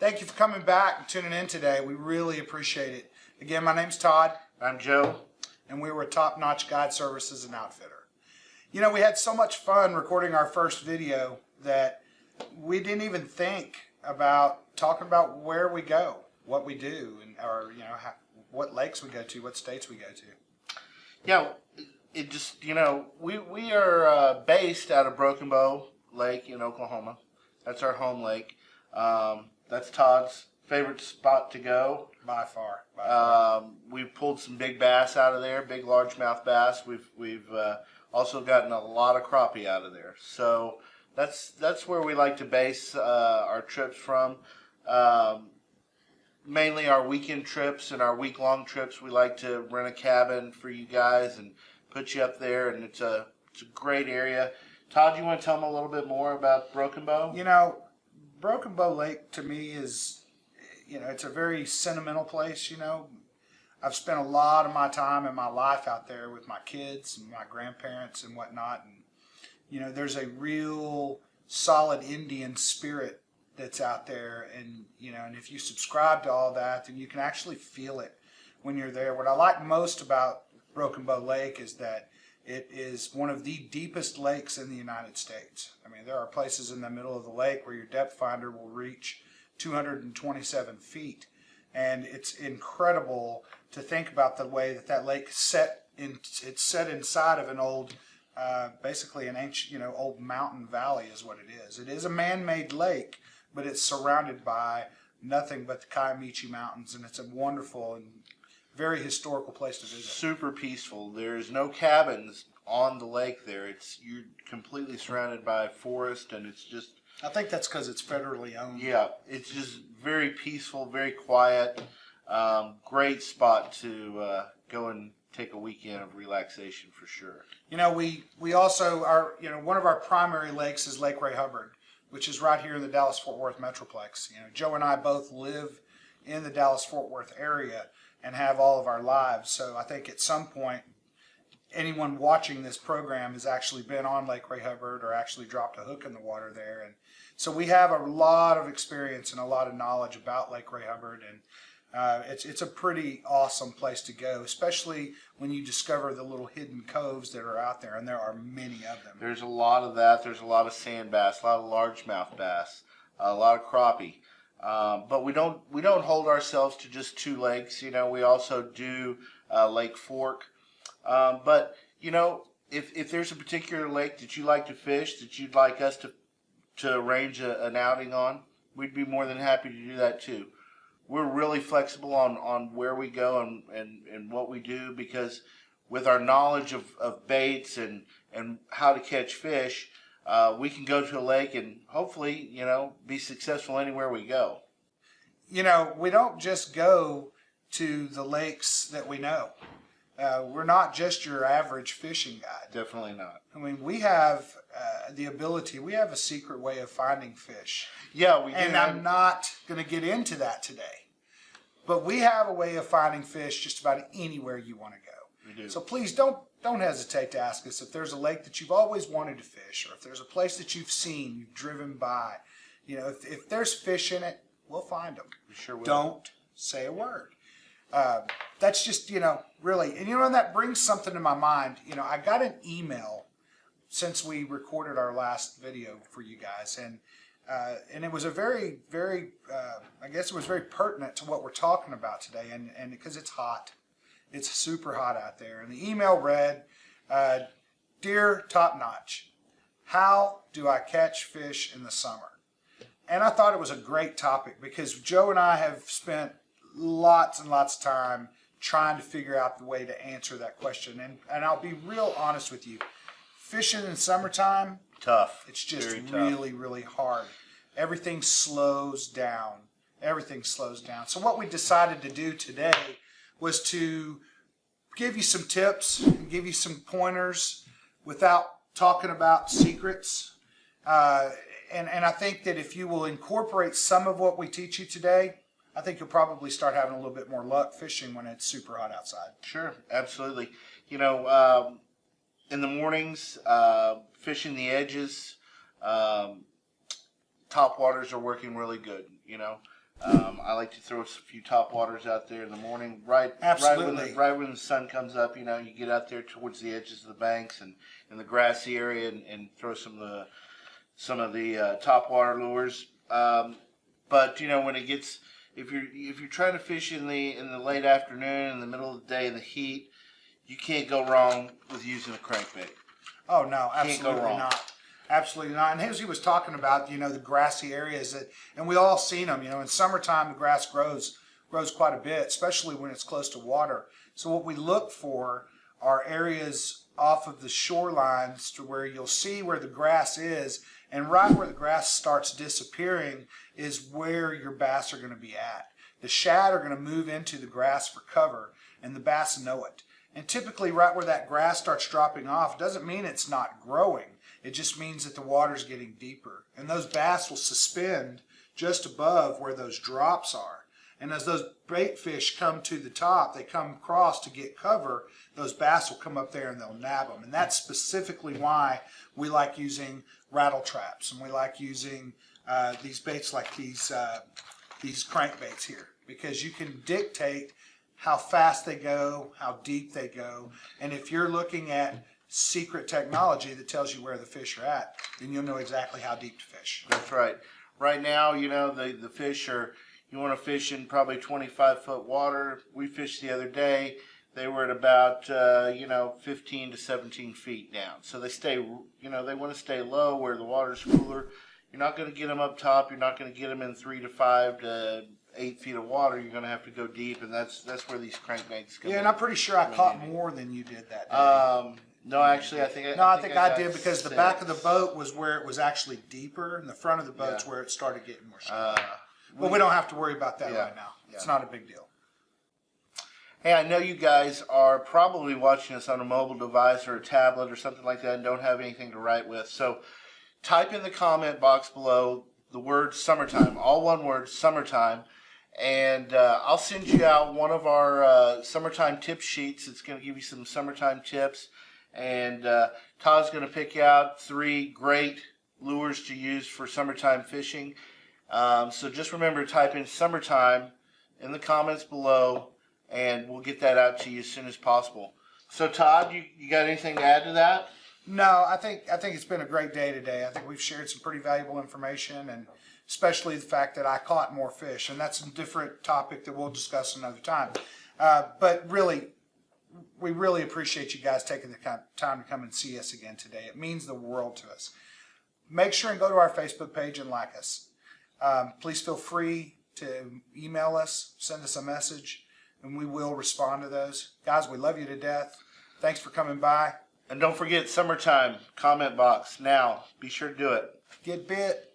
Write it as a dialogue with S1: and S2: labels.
S1: Thank you for coming back and tuning in today. We really appreciate it. Again, my name's Todd.
S2: I'm Joe.
S1: And we were Top Notch Guide Services and Outfitter. You know, we had so much fun recording our first video that we didn't even think about talking about where we go, what we do, and what lakes we go to, what states we go to.
S2: Yeah, it just, we are based out of Broken Bow Lake in Oklahoma. That's our home lake. That's Todd's favorite spot to go.
S1: By far.
S2: We've pulled some big bass out of there, big largemouth bass. We've also gotten a lot of crappie out of there. So that's where we like to base our trips from. Mainly our weekend trips and our week-long trips. We like to rent a cabin for you guys and put you up there, and it's a great area. Todd, you want to tell them a little bit more about Broken Bow?
S1: You know, Broken Bow Lake to me is, it's a very sentimental place. I've spent a lot of my time in my life out there with my kids and my grandparents and whatnot, and there's a real solid Indian spirit that's out there, and and if you subscribe to all that, then you can actually feel it when you're there. What I like most about Broken Bow Lake is that it is one of the deepest lakes in the United States. I mean, there are places in the middle of the lake where your depth finder will reach 227 feet. And it's incredible to think about the way that lake it's set inside of an old, basically an ancient, old mountain valley is what it is. It is a man-made lake, but it's surrounded by nothing but the Kiamichi Mountains, and it's a wonderful and very historical place to visit.
S2: Super peaceful. There's no cabins on the lake there. You're completely surrounded by forest, and it's just...
S1: I think that's because it's federally owned.
S2: Yeah, it's just very peaceful, very quiet. Great spot to go and take a weekend of relaxation for sure.
S1: We also are, one of our primary lakes is Lake Ray Hubbard, which is right here in the Dallas-Fort Worth Metroplex. Joe and I both live in the Dallas-Fort Worth area and have all of our lives. So I think at some point, anyone watching this program has actually been on Lake Ray Hubbard or actually dropped a hook in the water there. And so we have a lot of experience and a lot of knowledge about Lake Ray Hubbard, and it's a pretty awesome place to go, especially when you discover the little hidden coves that are out there, and there are many of them.
S2: There's a lot of that. There's a lot of sand bass, a lot of largemouth bass, a lot of crappie. But we don't hold ourselves to just two lakes. We also do Lake Fork. But if there's a particular lake that you like to fish, that you'd like us to arrange an outing on, we'd be more than happy to do that too. We're really flexible on where we go and what we do, because with our knowledge of baits and how to catch fish, we can go to a lake and hopefully, be successful anywhere we go.
S1: We don't just go to the lakes that we know. We're not just your average fishing guide.
S2: Definitely not.
S1: I mean, we have the ability, we have a secret way of finding fish.
S2: Yeah, we do.
S1: And I'm not going to get into that today. But we have a way of finding fish just about anywhere you want to go.
S2: We do.
S1: So please don't hesitate to ask us if there's a lake that you've always wanted to fish, or if there's a place that you've seen, you've driven by. If there's fish in it, we'll find them.
S2: We sure will.
S1: Don't say a word. That's just, really, and that brings something to my mind. I got an email since we recorded our last video for you guys, and it was a very, very, I guess it was very pertinent to what we're talking about today, and because it's hot. It's super hot out there. And the email read, Dear Top Notch, how do I catch fish in the summer? And I thought it was a great topic because Joe and I have spent lots and lots of time trying to figure out the way to answer that question. And I'll be real honest with you. Fishing in summertime,
S2: tough.
S1: It's just
S2: Very tough.
S1: Really, really hard. Everything slows down. Everything slows down. So what we decided to do today was to give you some tips and give you some pointers without talking about secrets. And I think that if you will incorporate some of what we teach you today, I think you'll probably start having a little bit more luck fishing when it's super hot outside.
S2: Sure, absolutely. In the mornings, fishing the edges, top waters are working really good. I like to throw a few top waters out there in the morning, right
S1: Absolutely.
S2: right when the sun comes up. You know, you get out there towards the edges of the banks and in the grassy area and throw some of the top water lures. But you know, when it gets if you're trying to fish in the late afternoon, in the middle of the day, in the heat, you can't go wrong with using a crankbait.
S1: Oh no,
S2: Can't go
S1: absolutely
S2: wrong.
S1: not. Absolutely not. And as he was talking about, the grassy areas and we all seen them. In summertime the grass grows quite a bit, especially when it's close to water. So what we look for are areas off of the shorelines to where you'll see where the grass is, and right where the grass starts disappearing is where your bass are going to be at. The shad are going to move into the grass for cover, and the bass know it. And typically right where that grass starts dropping off doesn't mean it's not growing. It just means that the water's getting deeper. And those bass will suspend just above where those drops are. And as those bait fish come to the top, they come across to get cover, those bass will come up there and they'll nab them. And that's specifically why we like using rattle traps. And we like using these baits like these crankbaits here. Because you can dictate how fast they go, how deep they go. And if you're looking at secret technology that tells you where the fish are at, then you'll know exactly how deep to fish.
S2: That's right. Right now, the fish are, you want to fish in probably 25-foot water. We fished the other day. They were at about, 15 to 17 feet down. So they stay, they want to stay low where the water's cooler. You're not going to get them up top. You're not going to get them in 3 to 5 to 8 feet of water. You're going to have to go deep, and that's where these crankbaits come in.
S1: Yeah, and I'm pretty sure I caught more than you did that day.
S2: No, actually, I think
S1: I did because the back of the
S2: six.
S1: boat was where it was actually deeper, and the front of the boat's where it started getting more shallow. But
S2: We-
S1: we don't have to worry about that
S2: Yeah,
S1: right now. It's
S2: yeah.
S1: not a big deal.
S2: Hey, I know you guys are probably watching us on a mobile device or a tablet or something like that and don't have anything to write with. So type in the comment box below the word summertime, all one word, summertime, and I'll send you out one of our summertime tip sheets. It's going to give you some summertime tips. And Todd's going to pick out 3 great lures to use for summertime fishing. So just remember to type in summertime in the comments below, and we'll get that out to you as soon as possible. So Todd, you got anything to add to that?
S1: No, I think it's been a great day today. I think we've shared some pretty valuable information, and especially the fact that I caught more fish. And that's a different topic that we'll discuss another time. But really, we really appreciate you guys taking the time to come and see us again today. It means the world to us. Make sure and go to our Facebook page and like us. Please feel free to email us, send us a message, and we will respond to those. Guys, we love you to death. Thanks for coming by.
S2: And don't forget, summertime comment box now. Be sure to do it.
S1: Get bit.